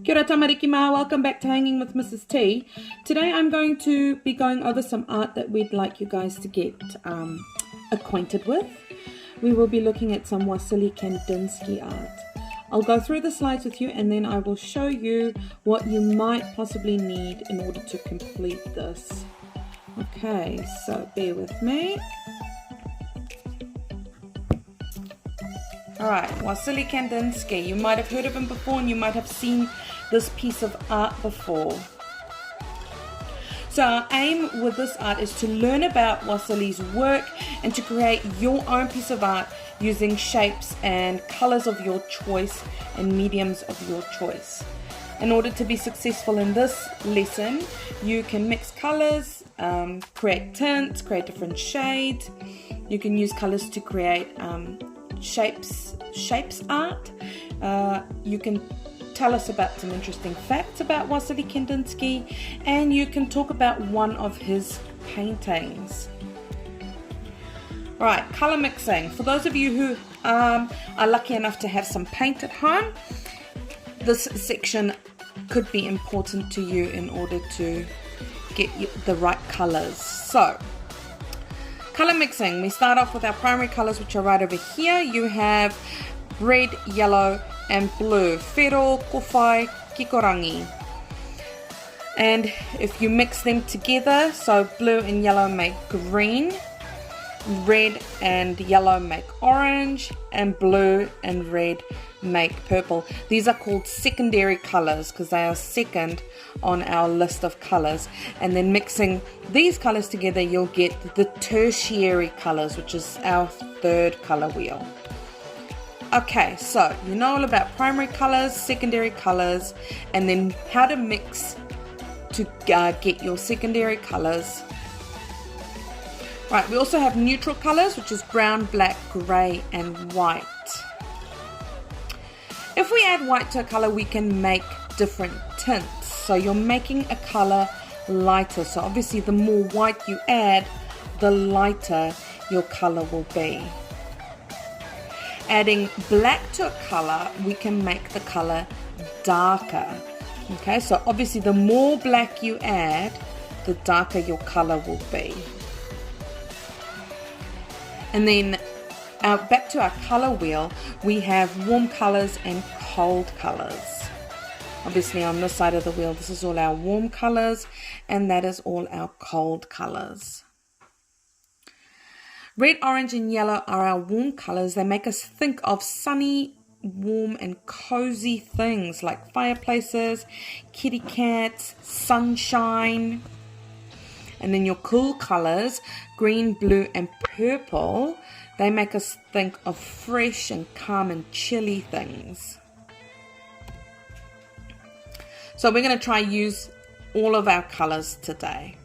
Kia ora tamariki mā, welcome back to Hanging with Mrs. T. Today I'm going to be going over some art that we'd like you guys to get acquainted with. We will be looking at some Wassily Kandinsky art. I'll go through the slides with you and then I will show you what you might possibly need in order to complete this. Okay, so bear with me. Alright, Wassily Kandinsky. You might have heard of him before and you might have seen this piece of art before. So our aim with this art is to learn about Wassily's work and to create your own piece of art using shapes and colors of your choice and mediums of your choice. In order to be successful in this lesson, you can mix colors, create tints, create different shades. You can use colors to create shapes art. You can tell us about some interesting facts about Wassily Kandinsky, and you can talk about one of his paintings. Right, color mixing. For those of you who are lucky enough to have some paint at home, this section could be important to you in order to get the right colors. So, color mixing. We start off with our primary colors, which are right over here. You have red, yellow, and blue. Whero, kowhai, kikorangi. And if you mix them together, so blue and yellow make green, red and yellow make orange, and blue and red make purple. These are called secondary colors because they are second on our list of colors. And then mixing these colors together, you'll get the tertiary colors, which is our third color wheel. Okay, so you know all about primary colors, secondary colors, and then how to mix to get your secondary colors. Right, we also have neutral colors, which is brown, black, grey, and white. If we add white to a color, we can make different tints. So you're making a color lighter. So obviously the more white you add, the lighter your color will be. Adding black to a color, we can make the color darker. Okay, so obviously the more black you add, the darker your color will be. And then back to our color wheel, we have warm colors and cold colors. Obviously on this side of the wheel, this is all our warm colors, and that is all our cold colors. Red, orange, and yellow are our warm colors. They make us think of sunny, warm, and cozy things like fireplaces, kitty cats, sunshine. And then your cool colors, green, blue, and purple, they make us think of fresh and calm and chilly things. So we're going to try use all of our colors today.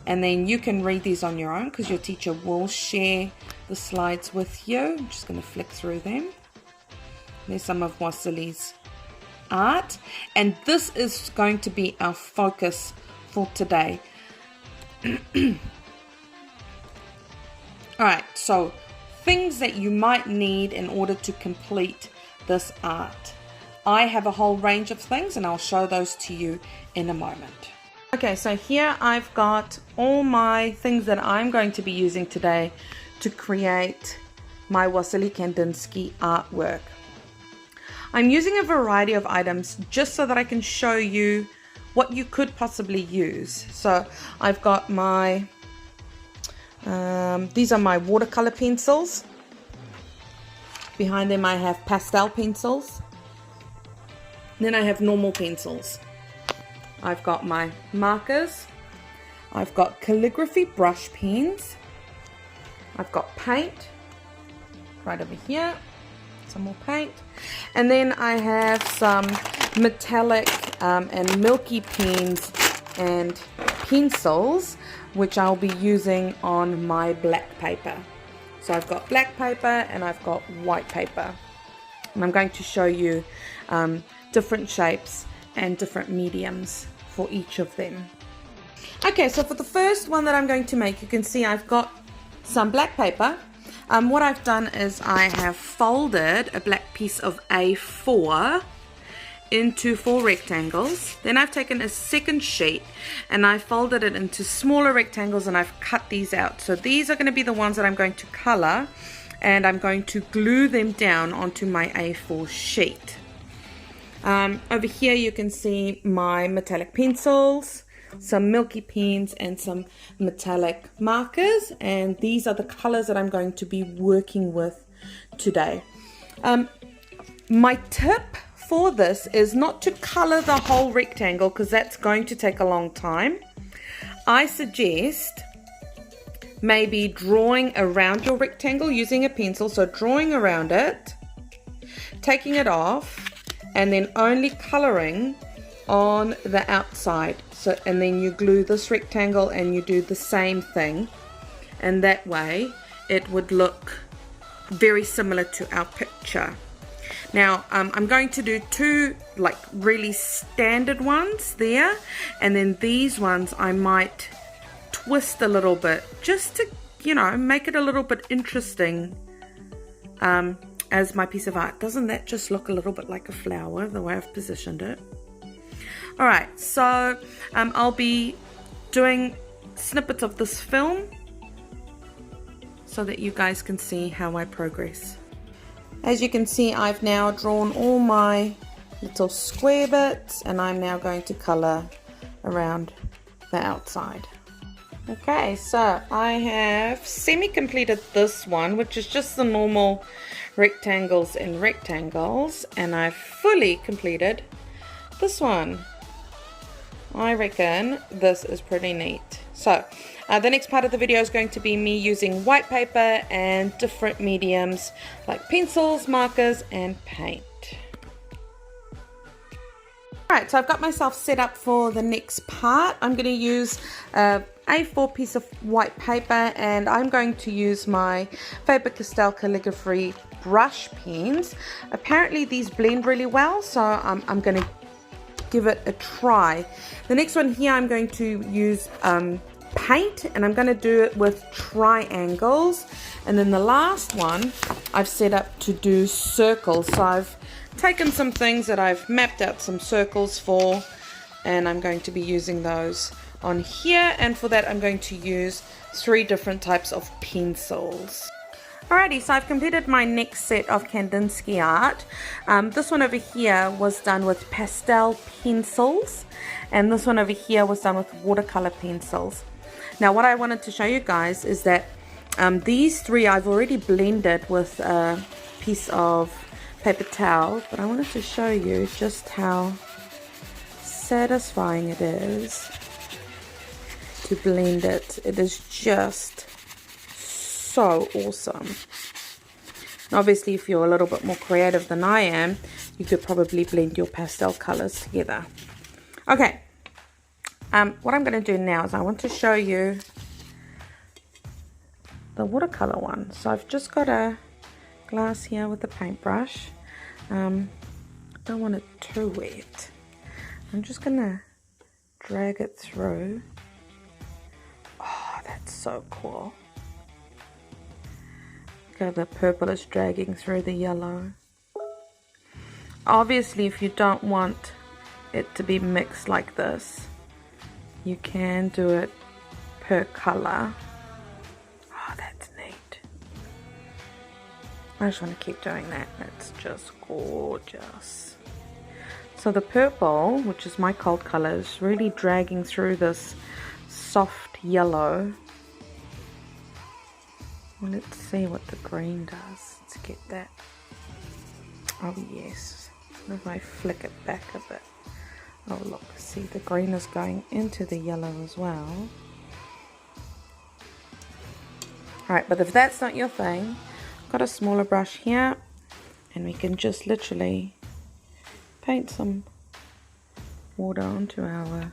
And then you can read these on your own because your teacher will share the slides with you. I'm just going to flick through them. There's some of Wassily's art. And this is going to be our focus for today. Alright, so things that you might need in order to complete this art. I have a whole range of things and I'll show those to you in a moment. Okay, so here I've got all my things that I'm going to be using today to create my Wassily Kandinsky artwork. I'm using a variety of items just so that I can show you what you could possibly use. So I've got my, these are my watercolor pencils. Behind them I have pastel pencils. Then I have normal pencils. I've got my markers, I've got calligraphy brush pens, I've got paint right over here, some more paint, and then I have some metallic and milky pens and pencils which I'll be using on my black paper. So I've got black paper and I've got white paper, and I'm going to show you different shapes and different mediums for each of them. Okay, so for the first one that I'm going to make, you can see I've got some black paper. What I've done is I have folded a black piece of A4 into 4 rectangles. Then I've taken a second sheet and I folded it into smaller rectangles and I've cut these out. So these are going to be the ones that I'm going to color, and I'm going to glue them down onto my A4 sheet. Over here you can see my metallic pencils, some milky pens, and some metallic markers, and these are the colors that I'm going to be working with today. My tip for this is not to color the whole rectangle, because that's going to take a long time. I suggest maybe drawing around your rectangle using a pencil, so drawing around it, taking it off, and then only coloring on the outside. So, and then you glue this rectangle and you do the same thing, and that way it would look very similar to our picture. Now I'm going to do 2 like really standard ones there, and then these ones I might twist a little bit just to, you know, make it a little bit interesting as my piece of art. Doesn't that just look a little bit like a flower, the way I've positioned it? Alright, so I'll be doing snippets of this film so that you guys can see how I progress. As you can see, I've now drawn all my little square bits, and I'm now going to color around the outside. Okay, so I have semi-completed this one, which is just the normal rectangles and rectangles, and I've fully completed this one. I reckon this is pretty neat. So the next part of the video is going to be me using white paper and different mediums like pencils, markers, and paint. Alright, so I've got myself set up for the next part. I'm going to use a A4 piece of white paper, and I'm going to use my Faber-Castell calligraphy brush pens. Apparently these blend really well, so I'm going to give it a try. The next one here, I'm going to use paint, and I'm going to do it with triangles. And then the last one I've set up to do circles. So I've taken some things that I've mapped out some circles for, and I'm going to be using those on here, and for that I'm going to use 3 different types of pencils. Alrighty, so I've completed my next set of Kandinsky art. This one over here was done with pastel pencils, and this one over here was done with watercolor pencils. Now what I wanted to show you guys is that these 3 I've already blended with a piece of paper towel, but I wanted to show you just how satisfying it is to blend it. It is just so awesome. And obviously if you're a little bit more creative than I am, you could probably blend your pastel colors together. Okay, what I'm going to do now is I want to show you the watercolor one. So I've just got a glass here with a paintbrush. I don't want it too wet. I'm just going to drag it through. Oh, that's so cool. The purple is dragging through the yellow. Obviously if you don't want it to be mixed like this, you can do it per color. Oh, that's neat. I just want to keep doing that. It's just gorgeous. So the purple, which is my cold color, is really dragging through this soft yellow. Well, let's see what the green does. Let's get that. Oh yes. If I flick it back a bit. Oh look, see the green is going into the yellow as well. Alright, but if that's not your thing, I've got a smaller brush here, and we can just literally paint some water onto our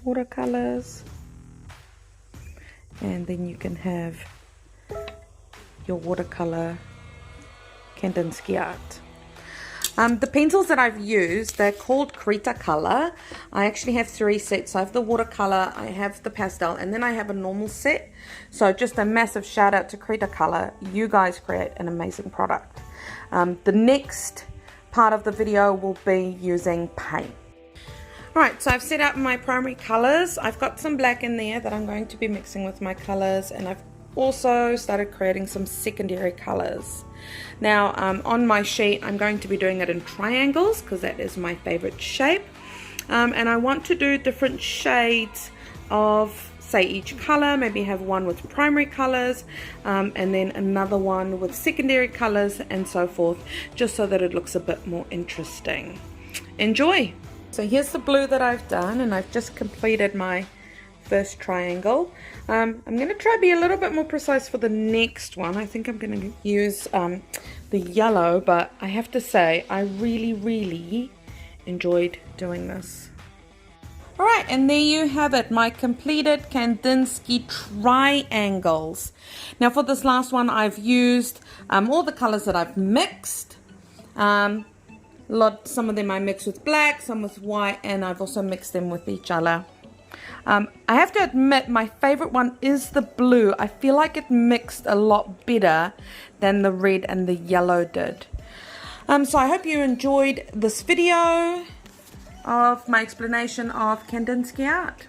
watercolors. And then you can have your watercolor Kandinsky art. The pencils that I've used, they're called Krita Color. I actually have 3 sets. I have the watercolor, I have the pastel, and then I have a normal set. So just a massive shout out to Krita Color. You guys create an amazing product. The next part of the video will be using paint. Alright, so I've set up my primary colours. I've got some black in there that I'm going to be mixing with my colours, and I've also started creating some secondary colours. Now on my sheet I'm going to be doing it in triangles because that is my favourite shape, and I want to do different shades of, say, each colour. Maybe have one with primary colours, and then another one with secondary colours, and so forth, just so that it looks a bit more interesting. Enjoy! So here's the blue that I've done, and I've just completed my first triangle. I'm going to try to be a little bit more precise for the next one. I think I'm going to use the yellow, but I have to say I really enjoyed doing this. Alright, and there you have it, my completed Kandinsky triangles. Now for this last one I've used all the colours that I've mixed. Some of them I mixed with black, some with white, and I've also mixed them with each other. I have to admit my favourite one is the blue. I feel like it mixed a lot better than the red and the yellow did. So I hope you enjoyed this video of my explanation of Kandinsky art.